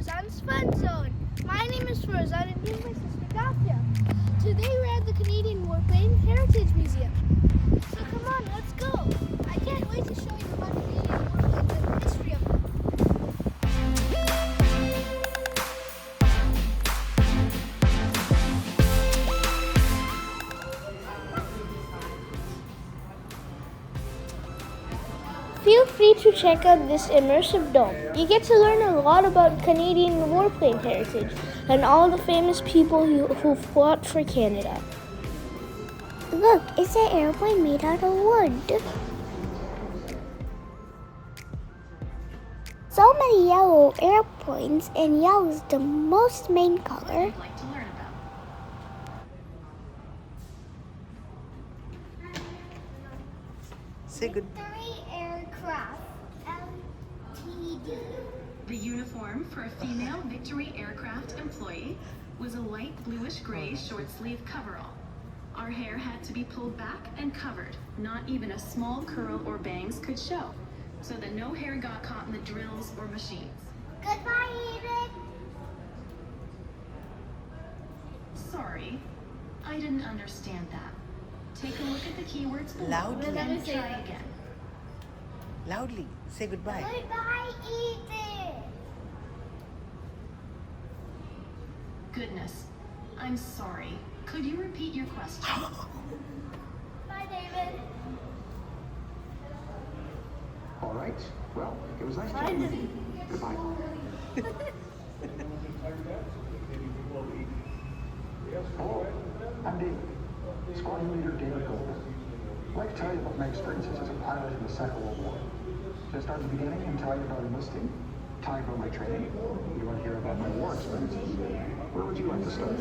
Farzan's Fun Zone. My name is Farzan and here's my sister Daphia. Today we're at the Canadian Warplane Heritage Museum. So come on, let's go. I can't wait to show you about Canadian warplanes and the history of them. Feel free to check out this immersive dome. You get to learn a lot about Canadian warplane heritage and all the famous people who fought for Canada. Look, it's an airplane made out of wood. So many yellow airplanes, and yellow is the most main color. Say good. Victory Aircraft Ltd. The uniform for a female Victory Aircraft employee was a light bluish-gray short-sleeve coverall. Our hair had to be pulled back and covered. Not even a small curl or bangs could show, so that no hair got caught in the drills or machines. Goodbye, Eden. Sorry, I didn't understand that. Take a look at the keywords below Loudly. and try again. Loudly. Say goodbye. Goodbye, Eden. Goodness, I'm sorry. Could you repeat your question? Bye, David. All right. Well, it was nice talking with you. Goodbye. Hello, I'm David. Squadron Leader David Gold. I'd like to tell you about my experiences as a pilot in the Second World War. Should I start at the beginning and tell you about enlisting? Tell you about my training? You want to hear about my war experiences? Where would you like to start?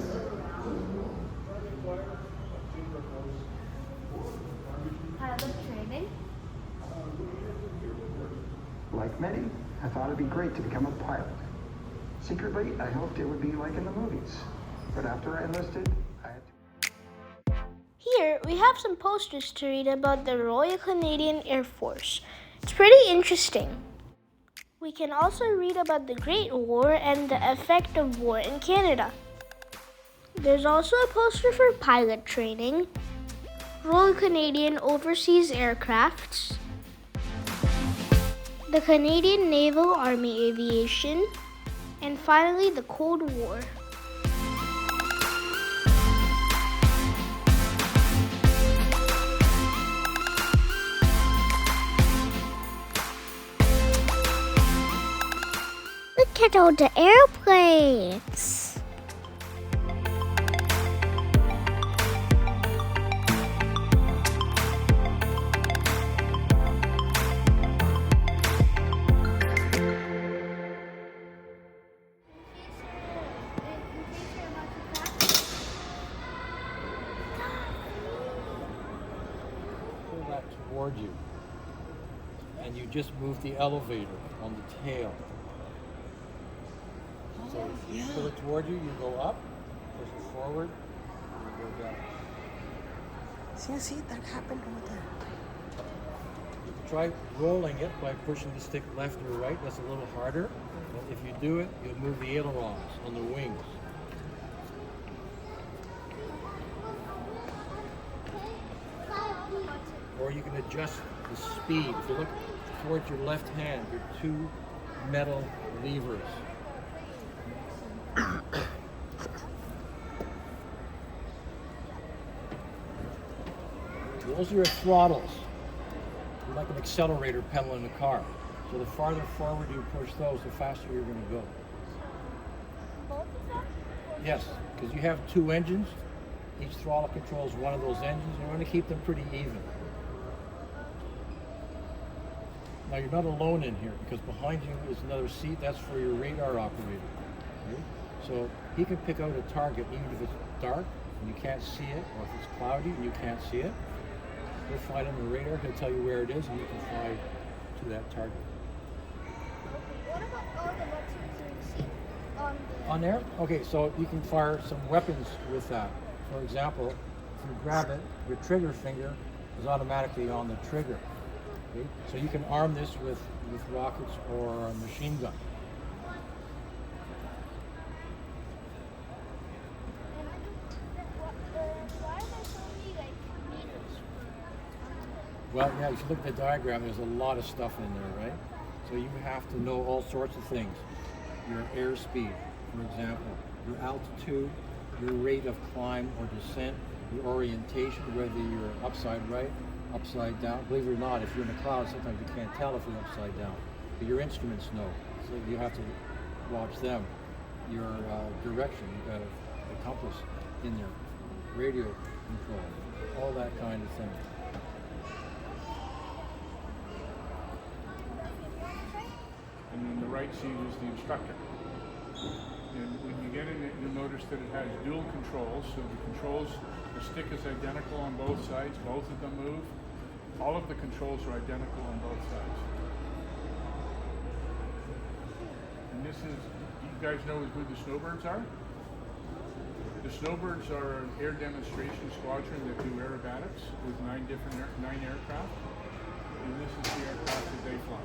Pilot training. Like many, I thought it'd be great to become a pilot. Secretly, I hoped it would be like in the movies. But after I enlisted, I had to... Here, we have some posters to read about the Royal Canadian Air Force. It's pretty interesting. We can also read about the Great War and the effect of war in Canada. There's also a poster for pilot training, Royal Canadian Overseas Aircrafts, the Canadian Naval Army Aviation, and finally the Cold War. Look at all the airplanes. Pull that toward you, and you just move the elevator on the tail. So if you pull it toward you, you go up, push it forward, you go down. See, that happened over there. You can try rolling it by pushing the stick left or right. That's a little harder. But if you do it, you'll move the ailerons on the wings. Or you can adjust the speed. If you look towards your left hand, there are two metal levers. Those are your throttles. They're like an accelerator pedal in a car. So the farther forward you push those, the faster you're going to go. Both of them? Yes, because you have two engines. Each throttle controls one of those engines. You want to keep them pretty even. Now you're not alone in here because behind you is another seat. That's for your radar operator. Right? So he can pick out a target even if it's dark and you can't see it, or if it's cloudy and you can't see it. He'll fly it on the radar. He'll tell you where it is, and you can fly to that target. What about all the buttons you see On there? Okay, so you can fire some weapons with that. For example, if you grab it, your trigger finger is automatically on the trigger. Okay? So you can arm this with rockets or a machine gun. Well, yeah, if you look at the diagram, there's a lot of stuff in there, right? So you have to know all sorts of things. Your airspeed, for example, your altitude, your rate of climb or descent, your orientation, whether you're upside right, upside down. Believe it or not, if you're in the clouds, sometimes you can't tell if you're upside down. But your instruments know, so you have to watch them. Your direction, you've got a compass in there, radio control, all that kind of thing. And then the right seat is the instructor. And when you get in it, you'll notice that it has dual controls. So the controls, the stick is identical on both sides. Both of them move. All of the controls are identical on both sides. And this is, you guys know who the Snowbirds are? The Snowbirds are an air demonstration squadron that do aerobatics with 9 aircraft. And this is the aircraft that they fly.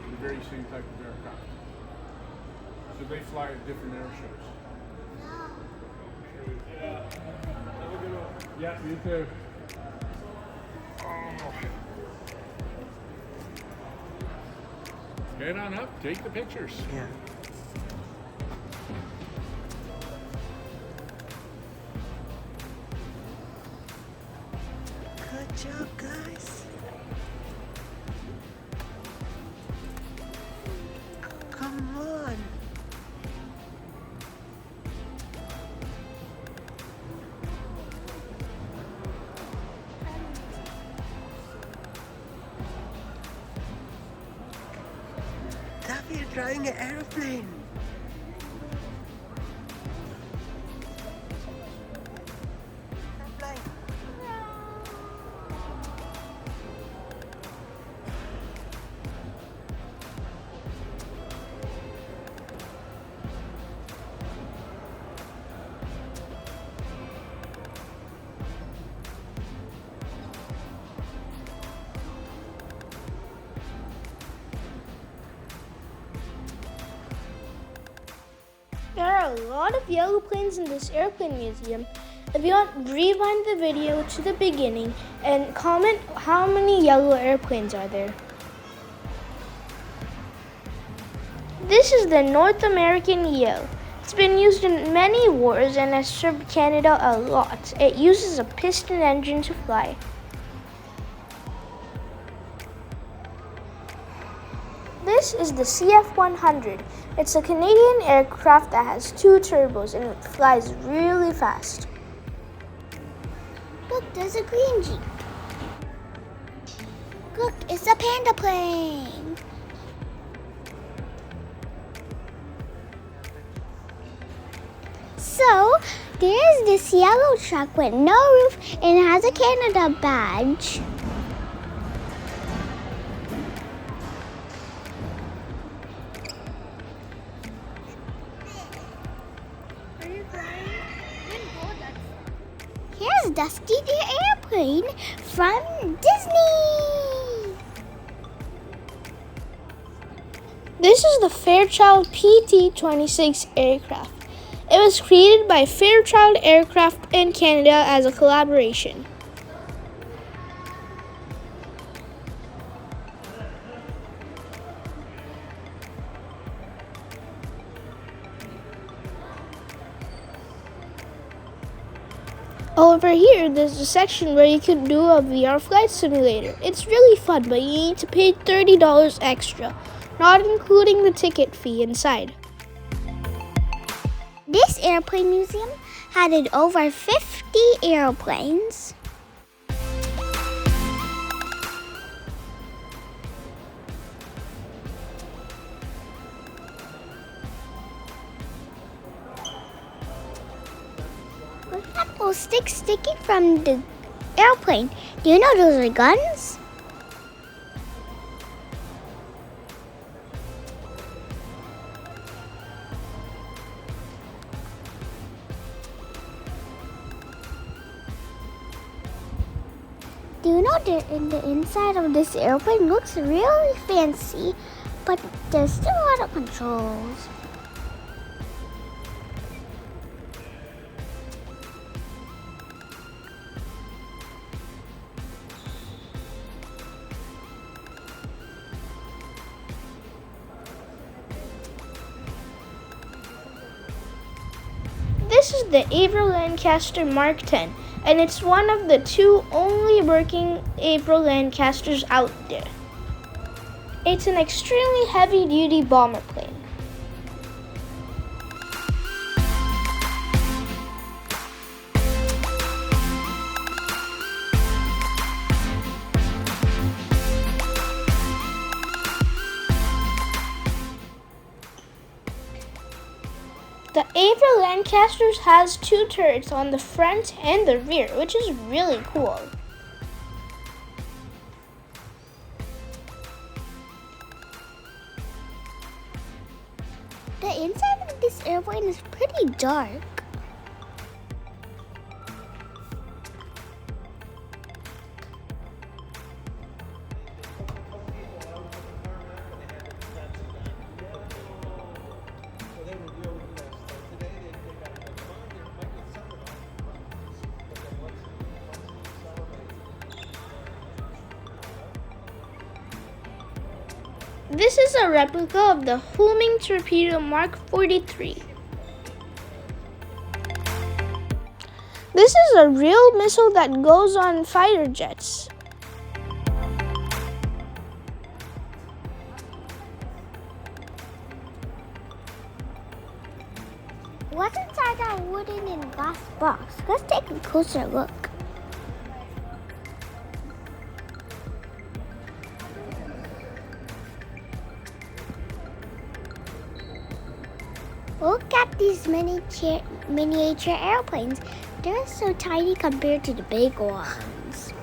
The very same type of aircraft. So they fly at different air shows. Yeah, you too. Get on up, take the pictures. Yeah. Good job, guys. Come on. Taffy, you're driving an airplane. Airplane. There are a lot of yellow planes in this airplane museum. If you want, rewind the video to the beginning and comment how many yellow airplanes are there. This is the North American Yell. It's been used in many wars and has served Canada a lot. It uses a piston engine to fly. This is the CF-100. It's a Canadian aircraft that has 2 turbos and it flies really fast. Look, there's a green Jeep. Look, it's a panda plane. So, there's this yellow truck with no roof and it has a Canada badge. Here's Dusty the airplane from Disney. This is the Fairchild PT-26 aircraft. It was created by Fairchild Aircraft and Canada as a collaboration. Over here, there's a section where you can do a VR flight simulator. It's really fun, but you need to pay $30 extra, not including the ticket fee inside. This airplane museum had over 50 airplanes. Look at those sticks sticking from the airplane. Do you know those are guns? Do you know that in the inside of this airplane looks really fancy, but there's still a lot of controls. is the Avro Lancaster Mark 10, and it's one of the 2 only working Avro Lancasters out there. It's an extremely heavy-duty bomber plane. The Avro Lancasters has 2 turrets on the front and the rear, which is really cool. The inside of this airplane is pretty dark. This is a replica of the homing torpedo Mark 43. This is a real missile that goes on fighter jets. What's inside that wooden and glass box? Let's take a closer look. Look at these miniature airplanes. They're so tiny compared to the big ones.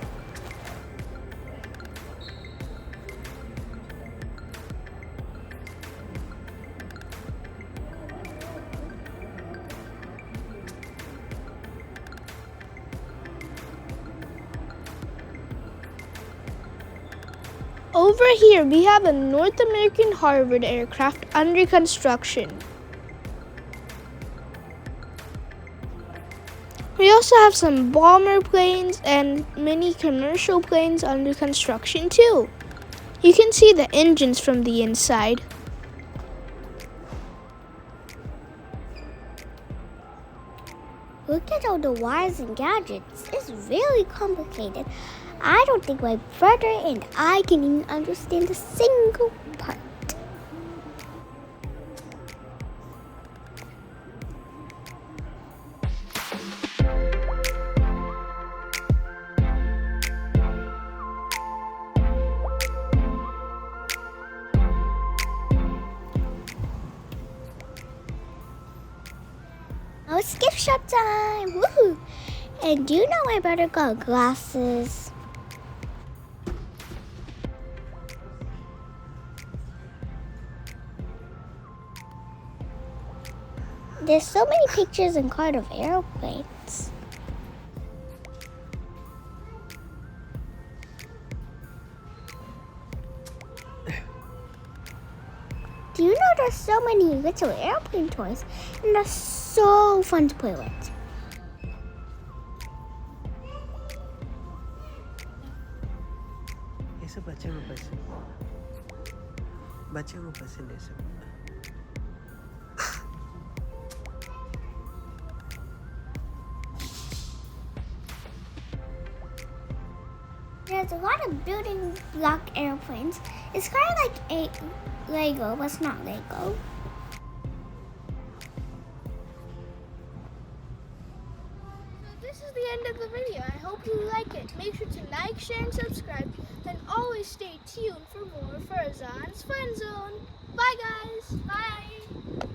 Over here, we have a North American Harvard aircraft under construction. We also have some bomber planes and mini commercial planes under construction too. You can see the engines from the inside. Look at all the wires and gadgets. It's really complicated. I don't think my brother and I can even understand a single part. Oh, it's gift shop time! Woohoo! And do you know my brother got glasses? There's so many pictures and cards of airplanes. Do you know there's so many little airplane toys and they're so fun to play with? ये सब बच्चे को पसंद है सब. There's a lot of building block airplanes. It's kind of like a Lego, but it's not Lego. This is the end of the video. I hope you like it. Make sure to like, share, and subscribe. And always stay tuned for more Farazan's Fun Zone. Bye guys. Bye.